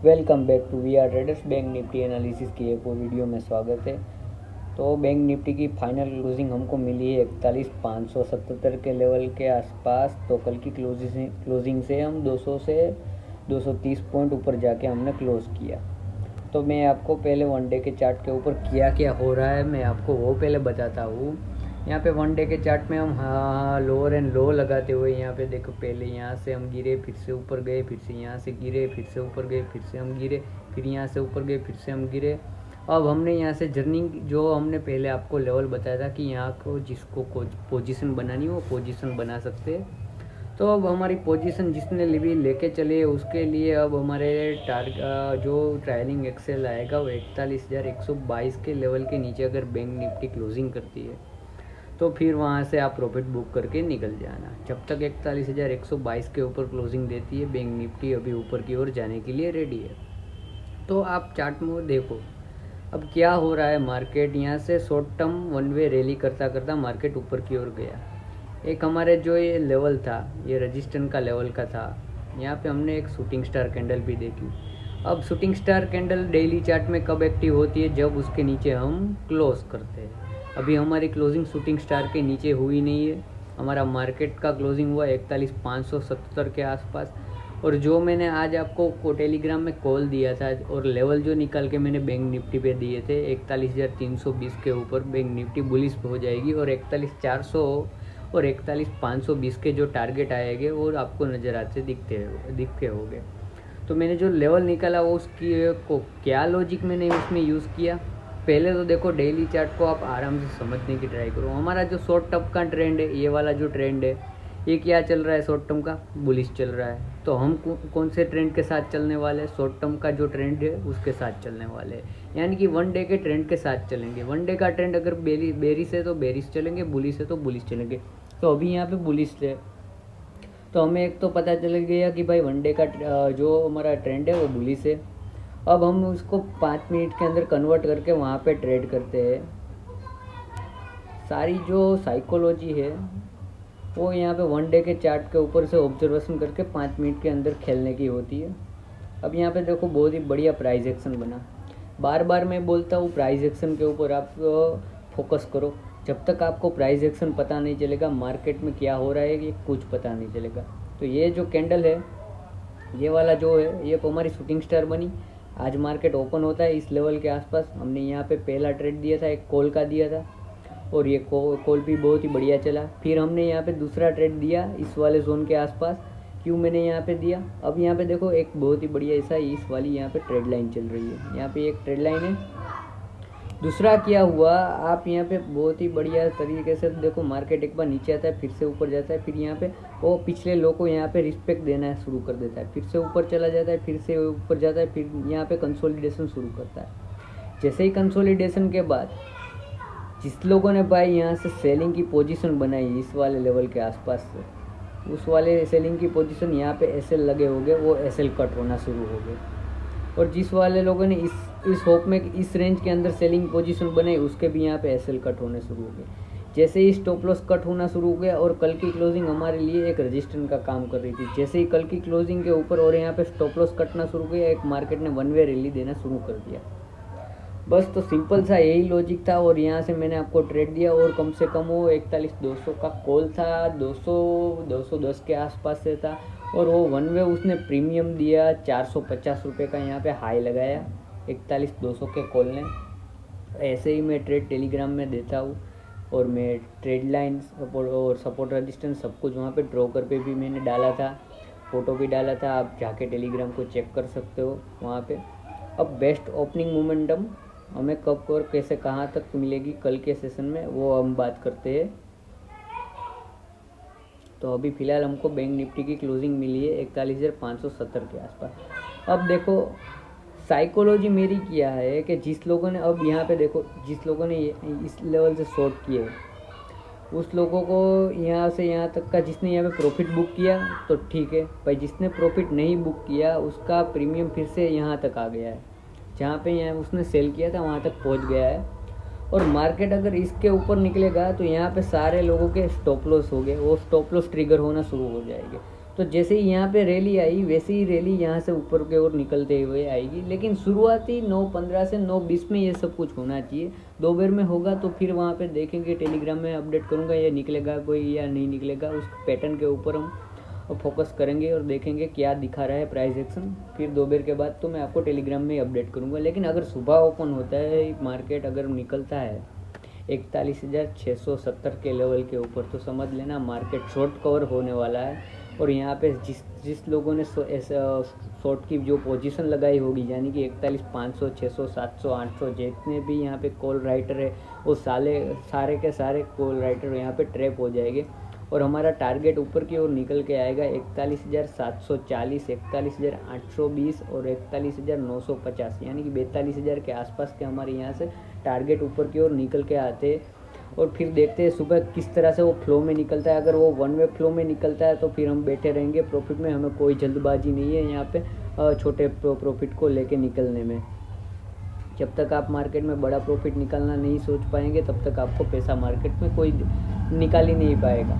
Welcome back to we are traders. Bank Nifty analysis की एक और वीडियो में स्वागत है। तो बैंक निफ्टी की फाइनल क्लोजिंग हमको मिली है 41,577 के लेवल के आसपास। तो कल की क्लोजिंग से हम 200 से 230 पॉइंट ऊपर जाके हमने क्लोज़ किया। तो मैं आपको पहले वन डे के चार्ट के ऊपर क्या क्या हो रहा है मैं आपको वो पहले बताता हूँ। यहाँ पे वन डे के चार्ट में हम लोअर एंड लो लगाते हुए यहाँ पे देखो, पहले यहाँ से हम गिरे, फिर से ऊपर गए, फिर से यहाँ से गिरे, फिर से ऊपर गए, फिर से हम गिरे, फिर यहाँ से ऊपर गए, फिर से हम गिरे। अब हमने यहाँ से जर्निंग जो हमने पहले आपको लेवल बताया था कि यहाँ को जिसको पोजीशन बनानी हो पोजीशन बना सकते हैं। तो अब हमारी पोजीशन जिसने भी लेके चले उसके लिए अब हमारे जो ट्रायलिंग एक्सेल आएगा वो 41,122 के लेवल के नीचे अगर बैंक निफ्टी क्लोजिंग करती है तो फिर वहाँ से आप प्रॉफिट बुक करके निकल जाना। जब तक 41,122 के ऊपर क्लोजिंग देती है बैंक निफ्टी अभी ऊपर की ओर जाने के लिए रेडी है। तो आप चार्ट में देखो अब क्या हो रहा है। मार्केट यहाँ से short term one way rally करता करता मार्केट ऊपर की ओर गया। एक हमारे जो ये लेवल था ये रजिस्टेंस का लेवल का था। यहाँ पे हमने एक शूटिंग स्टार कैंडल भी देखी। अब shooting star candle daily chart में कब एक्टिव होती है? जब उसके नीचे हम क्लोज करते हैं। अभी हमारी क्लोजिंग शूटिंग स्टार के नीचे हुई नहीं है। हमारा मार्केट का क्लोजिंग हुआ 41,577 के आसपास। और जो मैंने आज आपको टेलीग्राम में कॉल दिया था और लेवल जो निकाल के मैंने बैंक निफ्टी पे दिए थे 41,320 के ऊपर बैंक निफ्टी बुलिश हो जाएगी और 41,400 और 41,520 के जो टारगेट आएंगे वो आपको नज़र आते दिखते होंगे। तो मैंने जो लेवल निकाला वो उसकी को क्या लॉजिक मैंने उसमें यूज़ किया। पहले तो देखो डेली चार्ट को आप आराम से समझने की ट्राई करो। हमारा जो शॉर्ट टर्म का ट्रेंड है, ये वाला जो ट्रेंड है, ये क्या चल रहा है? शॉर्ट टर्म का बुलिश चल रहा है। तो हम कौन से ट्रेंड के साथ चलने वाले हैं? शॉर्ट टर्म का जो ट्रेंड है उसके साथ चलने वाले हैं, यानी कि वन डे के ट्रेंड के साथ चलेंगे। वन डे का ट्रेंड अगर बेरिश है तो बेरिश चलेंगे, बुलिश है तो बुलिश चलेंगे। तो अभी यहाँ पे बुलिश है तो हमें एक तो पता चल गया कि भाई वन डे का जो हमारा ट्रेंड है वो बुलिश है। अब हम उसको 5 मिनट के अंदर कन्वर्ट करके वहाँ पे ट्रेड करते हैं। सारी जो साइकोलॉजी है वो यहाँ पे वन डे के चार्ट के ऊपर से ऑब्जर्वेशन करके 5 मिनट के अंदर खेलने की होती है। अब यहाँ पे देखो बहुत ही बढ़िया प्राइस एक्शन बना। बार बार मैं बोलता हूँ प्राइस एक्शन के ऊपर आप फोकस करो। जब तक आपको प्राइस एक्शन पता नहीं चलेगा मार्केट में क्या हो रहा है ये कुछ पता नहीं चलेगा। तो ये जो कैंडल है ये वाला जो है ये हमारी शूटिंग स्टार बनी। आज मार्केट ओपन होता है इस लेवल के आसपास। हमने यहाँ पे पहला ट्रेड दिया था, एक कॉल का दिया था और ये कॉल भी बहुत ही बढ़िया चला। फिर हमने यहाँ पे दूसरा ट्रेड दिया इस वाले जोन के आसपास। क्यों मैंने यहाँ पे दिया? अब यहाँ पे देखो एक बहुत ही बढ़िया ऐसा इस वाली यहाँ पे ट्रेड लाइन चल रही है। यहाँ पे एक ट्रेड लाइन है। दूसरा क्या हुआ, आप यहाँ पे बहुत ही बढ़िया तरीके से देखो मार्केट एक बार नीचे आता है फिर से ऊपर जाता है, फिर यहाँ पे वो पिछले लो को यहाँ पे रिस्पेक्ट देना शुरू कर देता है, फिर से ऊपर चला जाता है, फिर से ऊपर जाता है, फिर यहाँ पे कंसोलिडेशन शुरू करता है। जैसे ही कंसोलिडेशन के बाद जिस लोगों ने भाई यहाँ से सेलिंग की पोजीशन बनाई इस वाले लेवल के आसपास से, उस वाले सेलिंग की पोजीशन यहाँ पे एसएल लगे हो गए, वो एसएल कट होना शुरू हो गए। और जिस वाले लोगों ने इस होप में इस रेंज के अंदर सेलिंग पोजीशन बनाई उसके भी यहाँ पे एसएल कट होने शुरू हो गए। जैसे ही स्टॉप लॉस कट होना शुरू हो गया और कल की क्लोजिंग हमारे लिए एक रजिस्टेंस का काम कर रही थी। जैसे ही कल की क्लोजिंग के ऊपर और यहाँ पे स्टॉप लॉस कटना शुरू हो गया, एक मार्केट ने वन वे रैली देना शुरू कर दिया। बस तो सिंपल सा यही लॉजिक था और यहाँ से मैंने आपको ट्रेड दिया और कम से कम वो 41,200 का कॉल था, 210 के आसपास से था और वो वन वे उसने प्रीमियम दिया 450 रुपये का यहाँ पे हाई लगाया 41,200 के कॉल ने। ऐसे ही मैं ट्रेड टेलीग्राम में देता हूँ और मैं ट्रेड लाइन सपोर्ट रजिस्टेंस सब कुछ वहाँ पे ड्रॉ कर पे भी मैंने डाला था, फ़ोटो भी डाला था। आप जाके टेलीग्राम को चेक कर सकते हो वहाँ पे। अब बेस्ट ओपनिंग मोमेंटम हमें कब और कैसे कहाँ तक मिलेगी कल के सेशन में वो हम बात करते हैं। तो अभी फ़िलहाल हमको बैंक निफ्टी की क्लोजिंग मिली है 41,570 के आसपास। अब देखो साइकोलॉजी मेरी क्या है कि जिस लोगों ने अब यहाँ पे देखो जिस लोगों ने इस लेवल से शॉर्ट किए उस लोगों को यहाँ से यहाँ तक का जिसने यहाँ पे प्रॉफिट बुक किया तो ठीक है भाई, जिसने प्रॉफिट नहीं बुक किया उसका प्रीमियम फिर से यहाँ तक आ गया है, जहाँ पे यहाँ उसने सेल किया था वहाँ तक पहुँच गया है। और मार्केट अगर इसके ऊपर निकलेगा तो यहाँ पे सारे लोगों के स्टॉप लॉस हो गए, वो स्टॉप लॉस ट्रिगर होना शुरू हो जाएंगे। तो जैसे ही यहाँ पे रैली आई वैसे ही रैली यहाँ से ऊपर के ओर निकलते हुए आएगी, लेकिन शुरुआती 9:15 से 9:20 में ये सब कुछ होना चाहिए। दोपहर में होगा तो फिर वहाँ पे देखेंगे, टेलीग्राम में अपडेट करूँगा ये निकलेगा कोई या नहीं निकलेगा, उस पैटर्न के ऊपर हम फोकस करेंगे और देखेंगे क्या दिखा रहा है प्राइस एक्शन। फिर दोपहर के बाद तो मैं आपको टेलीग्राम में अपडेट करूँगा। लेकिन अगर सुबह ओपन होता है मार्केट, अगर निकलता है 41,670 के लेवल के ऊपर, तो समझ लेना मार्केट शॉर्ट कवर होने वाला है। और यहाँ पे जिस लोगों ने शॉर्ट की जो पोजीशन लगाई होगी, यानी कि 41,500, 600, 700, 800 जितने भी यहाँ पे कॉल राइटर है, वो सारे के सारे कॉल राइटर यहाँ पे ट्रैप हो जाएंगे। और हमारा टारगेट ऊपर की ओर निकल के आएगा 41,740, 41,820 और 41,950, यानी कि 42,000 के आसपास के हमारे यहाँ से टारगेट ऊपर की ओर निकल के आते हैं। और फिर देखते हैं सुबह किस तरह से वो फ्लो में निकलता है। अगर वो वन वे फ्लो में निकलता है तो फिर हम बैठे रहेंगे प्रॉफिट में, हमें कोई जल्दबाजी नहीं है यहाँ पे छोटे प्रॉफिट को लेके निकलने में। जब तक आप मार्केट में बड़ा प्रॉफिट निकालना नहीं सोच पाएंगे तब तक आपको पैसा मार्केट में कोई निकाल ही नहीं पाएगा।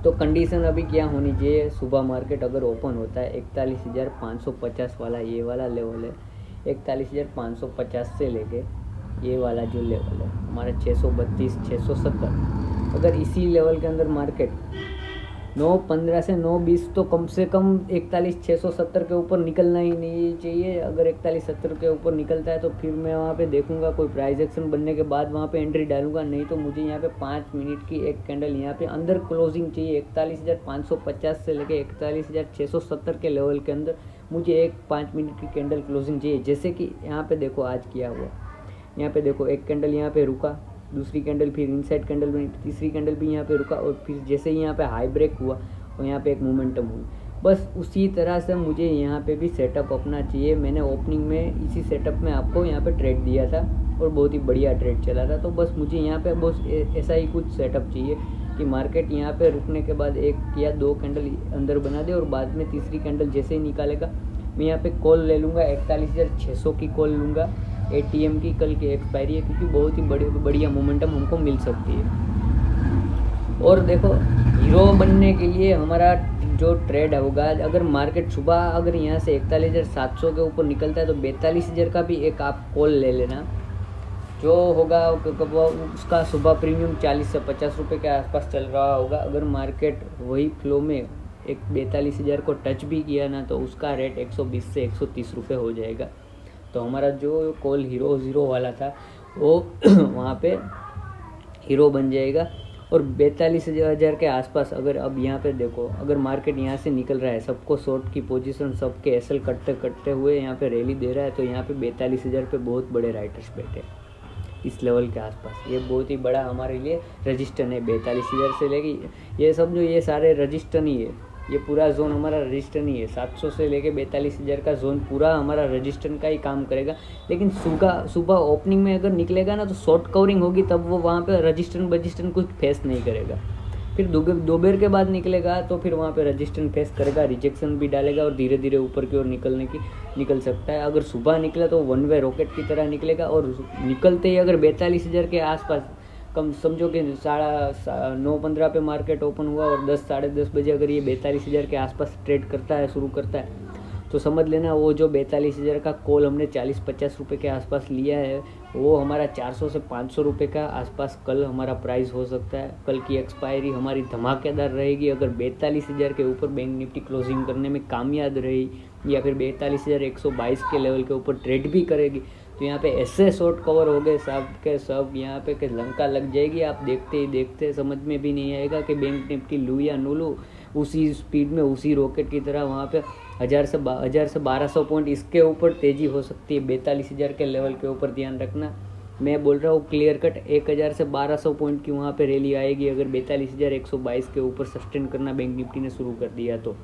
तो कंडीशन अभी क्या होनी चाहिए, सुबह मार्केट अगर ओपन होता है 41,550 वाला ये वाला लेवल है, 41,550 से लेके ये वाला जो लेवल है हमारा 632, 670, अगर इसी लेवल के अंदर मार्केट 9:15 से 9:20 तो कम से कम 41,670 के ऊपर निकलना ही नहीं चाहिए। अगर 41,70 के ऊपर निकलता है तो फिर मैं वहाँ पे देखूंगा, कोई प्राइस एक्शन बनने के बाद वहाँ पे एंट्री डालूंगा। नहीं तो मुझे यहाँ पे 5 मिनट की एक कैंडल यहाँ पे अंदर क्लोजिंग चाहिए 41,550 से लेके 41,670 के लेवल के अंदर मुझे एक 5 मिनट की कैंडल क्लोजिंग चाहिए। जैसे कि यहाँ पे देखो आज किया हुआ, यहाँ पे देखो एक कैंडल यहाँ पे रुका, दूसरी कैंडल फिर इनसाइड कैंडल बनी, तीसरी कैंडल भी यहाँ पे रुका और फिर जैसे ही यहाँ पे हाई ब्रेक हुआ और यहाँ पे एक मोमेंटम हुई। बस उसी तरह से मुझे यहाँ पे भी सेटअप अपना चाहिए। मैंने ओपनिंग में इसी सेटअप में आपको यहाँ पे ट्रेड दिया था और बहुत ही बढ़िया ट्रेड चला था। तो बस मुझे यहाँ पे बस ऐसा ही कुछ सेटअप चाहिए कि मार्केट यहाँ पे रुकने के बाद एक या दो कैंडल अंदर बना दे और बाद में तीसरी कैंडल जैसे ही निकालेगा मैं यहाँ पे कॉल ले लूँगा, 41,600 की कॉल लूँगा। ATM की कल की एक्सपायरी है, क्योंकि बहुत ही बढ़िया मोमेंटम हमको मिल सकती है। और देखो हीरो बनने के लिए हमारा जो ट्रेड होगा, अगर मार्केट सुबह अगर यहाँ से 41,700 के ऊपर निकलता है तो 42,000 का भी एक आप कॉल ले लेना। जो होगा उसका सुबह प्रीमियम 40 से 50 रुपये के आसपास चल रहा होगा। अगर मार्केट वही फ्लो में एक 42,000 को टच भी किया ना तो उसका रेट 120 से 130 रुपये हो जाएगा। तो हमारा जो कॉल हीरो वाला था वो वहाँ पे हीरो बन जाएगा। और 42,000 के आसपास अगर अब यहाँ पे देखो, अगर मार्केट यहाँ से निकल रहा है, सबको शॉर्ट की पोजीशन सबके एसएल कटते हुए यहाँ पे रैली दे रहा है, तो यहाँ पे 42,000 पे बहुत बड़े राइटर्स बैठे इस लेवल के आसपास। ये बहुत ही बड़ा हमारे लिए रजिस्टर है। 42,000 से लेके ये सब जो ये सारे रजिस्टर ही है, ये पूरा जोन हमारा रजिस्टर नहीं है। 700 से लेके 42,000 का जोन पूरा हमारा रजिस्टर का ही काम करेगा। लेकिन सुबह ओपनिंग में अगर निकलेगा ना तो शॉर्ट कवरिंग होगी, तब वो वहाँ पे रजिस्टर कुछ फेस नहीं करेगा। फिर दोपहर के बाद निकलेगा तो फिर वहाँ पे रजिस्टर फेस करेगा, रिजेक्शन भी डालेगा और धीरे धीरे ऊपर की ओर निकल सकता है। अगर सुबह निकला तो वन वे रॉकेट की तरह निकलेगा और निकलते ही अगर 42,000 के आसपास, कम समझो कि 9:15 पे मार्केट ओपन हुआ और 10 साढ़े 10 बजे अगर ये 42,000 के आसपास ट्रेड करता है, शुरू करता है, तो समझ लेना वो जो 42,000 का कॉल हमने 40-50 रुपये के आसपास लिया है वो हमारा 400 से 500 रुपये का आसपास कल हमारा प्राइस हो सकता है। कल की एक्सपायरी हमारी धमाकेदार रहेगी। अगर 42,000 के ऊपर बैंक निफ्टी क्लोजिंग करने में कामयाब रही या फिर 42,122 के लेवल के ऊपर ट्रेड भी करेगी तो यहाँ पे ऐसे शॉर्ट कवर हो गए सब के सब, यहाँ पे के लंका लग जाएगी। आप देखते ही देखते समझ में भी नहीं आएगा कि बैंक निफ्टी लूँ या नो लूँ। उसी स्पीड में उसी रॉकेट की तरह वहाँ पे 1000 से 1200 पॉइंट इसके ऊपर तेज़ी हो सकती है। 42,000 के लेवल के ऊपर ध्यान रखना, मैं बोल रहा हूँ क्लियर कट 1000 से 1200 पॉइंट की वहाँ पे रैली आएगी अगर 42,122 के ऊपर सस्टेन करना बैंक निफ्टी ने शुरू कर दिया तो।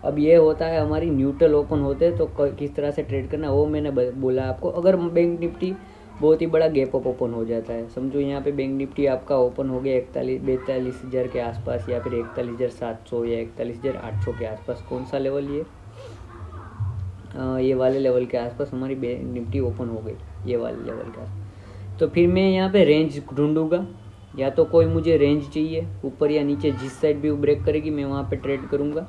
अब ये होता है हमारी न्यूट्रल ओपन होते हैं तो किस तरह से ट्रेड करना, वो मैंने बोला आपको। अगर बैंक निफ्टी बहुत ही बड़ा गैप अप ओपन हो जाता है, समझो यहाँ पे बैंक निफ्टी आपका ओपन हो गया 42,000 के आसपास या फिर 41,700 या 41,800 के आसपास, कौन सा लेवल ये वाले लेवल के आसपास हमारी बैंक निफ्टी ओपन हो गई, ये वाले लेवल के आसपास, तो फिर मैं यहाँ पे रेंज ढूंढूंगा या तो कोई मुझे रेंज चाहिए ऊपर या नीचे, जिस साइड भी वो ब्रेक करेगी मैं वहाँ पे ट्रेड करूँगा।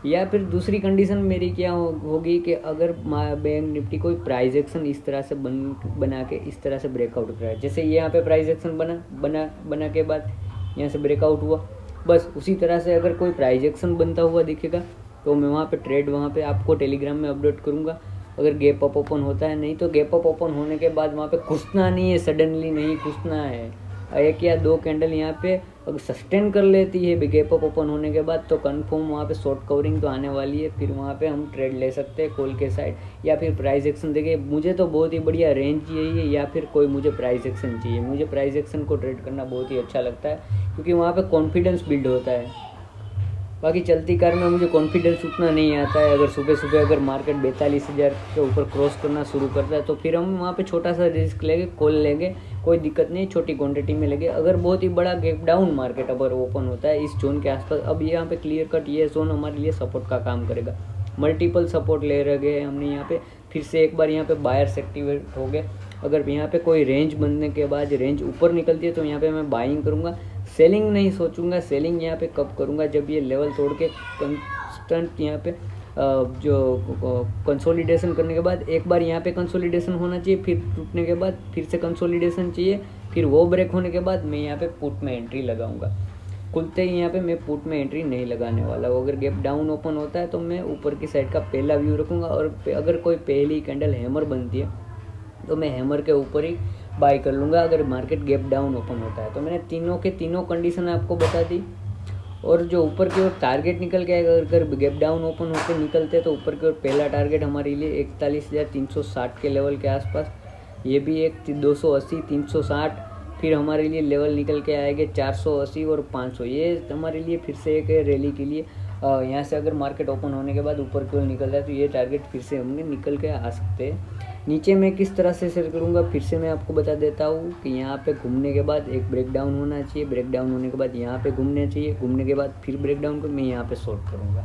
या फिर दूसरी कंडीशन मेरी क्या होगी कि अगर बैंक निफ्टी कोई प्राइस एक्शन इस तरह से बना के इस तरह से ब्रेकआउट कराए, जैसे यहाँ पे प्राइस एक्शन बना के बाद यहाँ से ब्रेकआउट हुआ, बस उसी तरह से अगर कोई प्राइस एक्शन बनता हुआ दिखेगा तो मैं वहाँ पे ट्रेड वहाँ पे आपको टेलीग्राम में अपडेट करूँगा। अगर गैप अप ओपन होता है, नहीं तो गैप अप ओपन होने के बाद वहाँ पे घुसना नहीं है, सडनली नहीं घुसना है। एक या दो कैंडल यहाँ पे अगर सस्टेन कर लेती है गैप अप ओपन होने के बाद तो कंफर्म वहाँ पे शॉर्ट कवरिंग तो आने वाली है, फिर वहाँ पे हम ट्रेड ले सकते हैं कॉल के साइड, या फिर प्राइस एक्शन। देखिए मुझे तो बहुत ही बढ़िया रेंज चाहिए या फिर कोई मुझे प्राइस एक्शन चाहिए। मुझे प्राइस एक्शन को ट्रेड करना बहुत ही अच्छा लगता है क्योंकि वहाँ पे कॉन्फिडेंस बिल्ड होता है। बाकी चलती कार में मुझे कॉन्फिडेंस उतना नहीं आता है। अगर सुबह सुबह अगर मार्केट 42,000 के ऊपर क्रॉस करना शुरू करता है तो फिर हम वहाँ पे छोटा सा रिस्क लेंगे, कॉल लेंगे, कोई दिक्कत नहीं, छोटी क्वांटिटी में लेंगे। अगर बहुत ही बड़ा गैप डाउन मार्केट अगर ओपन होता है इस जोन के आसपास, अब यहाँ पे क्लियर कट ये जोन हमारे लिए सपोर्ट का काम करेगा। मल्टीपल सपोर्ट ले रहे हमने यहाँ पे, फिर से एक बार यहाँ पे बायर्स एक्टिवेट हो गए। अगर यहाँ पे कोई रेंज बनने के बाद रेंज ऊपर निकलती है तो यहाँ पे मैं बाइंग करूँगा, सेलिंग नहीं सोचूंगा। सेलिंग यहाँ पे कब करूँगा, जब ये लेवल तोड़ के कंस्टेंट यहाँ पे जो कंसोलिडेशन करने के बाद, एक बार यहाँ पे कंसोलिडेशन होना चाहिए, फिर टूटने के बाद फिर से कंसोलिडेशन चाहिए, फिर वो ब्रेक होने के बाद मैं यहाँ पे पुट में एंट्री लगाऊंगा। खुलते ही यहाँ पे मैं पुट में एंट्री नहीं लगाने वाला हूँ। अगर गैप डाउन ओपन होता है तो मैं ऊपर की साइड का पहला व्यू रखूँगा, और अगर कोई पहली कैंडल हैमर बनती है तो मैं हैमर के ऊपर ही बाई कर लूँगा अगर मार्केट गैप डाउन ओपन होता है। तो मैंने तीनों कंडीशन आपको बता दी। और जो ऊपर की ओर टारगेट निकल के अगर गैप डाउन ओपन होकर निकलते हैं तो ऊपर की ओर पहला टारगेट हमारे लिए 41,360 के लेवल के आसपास, ये भी एक 280 360, फिर हमारे लिए लेवल निकल के आएंगे 480 और 500। ये हमारे लिए फिर से एक रैली के लिए यहाँ से अगर मार्केट ओपन होने के बाद ऊपर की ओर निकल जाए तो ये टारगेट फिर से हमने निकल के आ सकते हैं। नीचे मैं किस तरह से सेल करूँगा फिर से मैं आपको बता देता हूँ कि यहाँ पे घूमने के बाद एक ब्रेक डाउन होना चाहिए, ब्रेक डाउन होने के बाद यहाँ पे घूमने चाहिए, घूमने के बाद फिर ब्रेक डाउन को मैं यहाँ पे शॉर्ट करूँगा,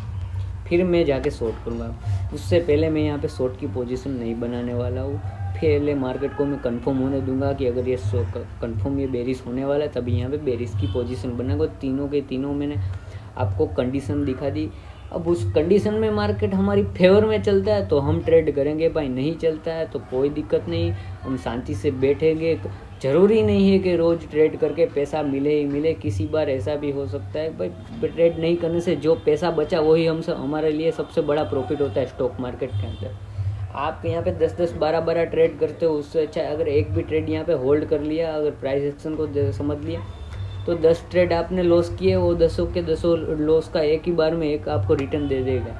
फिर मैं जाके शॉर्ट करूँगा। उससे पहले मैं यहाँ पे शॉर्ट की पोजीशन नहीं बनाने वाला हूँ। पहले मार्केट को मैं कंफर्म होने दूंगा कि अगर ये कंफर्म ये बेरिश होने वाला है तभी यहाँ पे बेरिश की पोजीशन बनाऊंगा। तीनों के तीनों मैंने आपको कंडीशन दिखा दी। अब उस कंडीशन में मार्केट हमारी फेवर में चलता है तो हम ट्रेड करेंगे भाई, नहीं चलता है तो कोई दिक्कत नहीं, हम शांति से बैठेंगे। ज़रूरी नहीं है कि रोज़ ट्रेड करके पैसा मिले ही मिले, किसी बार ऐसा भी हो सकता है भाई ट्रेड नहीं करने से जो पैसा बचा वही हमारे लिए सबसे बड़ा प्रॉफिट होता है स्टॉक मार्केट के अंदर। आप यहाँ पे 10-10 12-12 ट्रेड करते हो, उससे अच्छा अगर एक भी ट्रेड यहाँ पे होल्ड कर लिया, अगर प्राइस एक्शन को समझ लिया तो 10 ट्रेड आपने लॉस किए, वो 10 के 10 लॉस का एक ही बार में एक आपको रिटर्न दे देगा।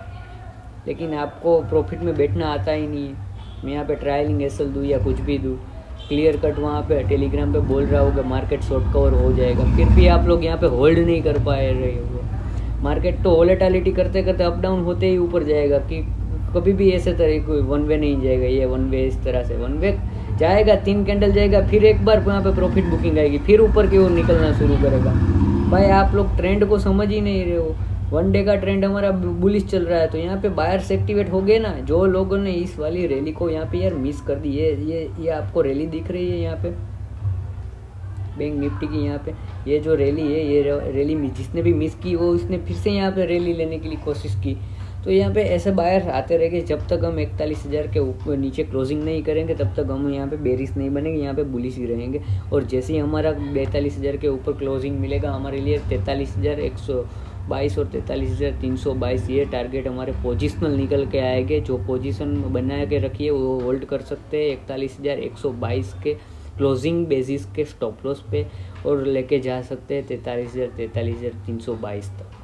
लेकिन आपको प्रॉफिट में बैठना आता ही नहीं है। मैं यहाँ पे ट्रायलिंग एसएल दूँ या कुछ भी दूँ, क्लियर कट वहाँ पे टेलीग्राम पे बोल रहा होगा मार्केट शॉर्ट कवर हो जाएगा, फिर भी आप लोग यहाँ पे होल्ड नहीं कर पाए रहे हो। मार्केट तो वोलेटिलिटी करते करते अप डाउन होते ही ऊपर जाएगा, कि कभी भी ऐसे तरह कोई वन वे नहीं जाएगा। ये वन वे इस तरह से वन वे जाएगा, 3 कैंडल जाएगा, फिर एक बार यहाँ पे प्रॉफिट बुकिंग आएगी, फिर ऊपर की ओर निकलना शुरू करेगा। भाई आप लोग ट्रेंड को समझ ही नहीं रहे हो। वन डे का ट्रेंड हमारा बुलिश चल रहा है तो यहाँ पे बायर्स एक्टिवेट हो गए ना। जो लोगों ने इस वाली रैली को यहाँ पे यार मिस कर दी, ये आपको रैली दिख रही है यहाँ पे बैंक निफ्टी की, यहाँ पे ये जो रैली है, ये रैली जिसने भी मिस की वो उसने फिर से यहाँ पे रैली लेने के लिए कोशिश की। तो यहाँ पे ऐसे बायर आते रहेंगे जब तक हम 41,000 के ऊपर नीचे क्लोजिंग नहीं करेंगे तब तक हम यहाँ पे बेरिश नहीं बनेंगे, यहाँ पे बुलिश ही रहेंगे। और जैसे ही हमारा 42,000 के ऊपर क्लोजिंग मिलेगा हमारे लिए 43,122 और 43,322 ये टारगेट हमारे पोजिशनल निकल के आएंगे। जो पोजीशन बना के रखिए वो होल्ड कर सकते हैं 41,122 के क्लोजिंग बेसिस के स्टॉप लॉस पे, और लेके जा सकते हैं 43,000 43,322 तक।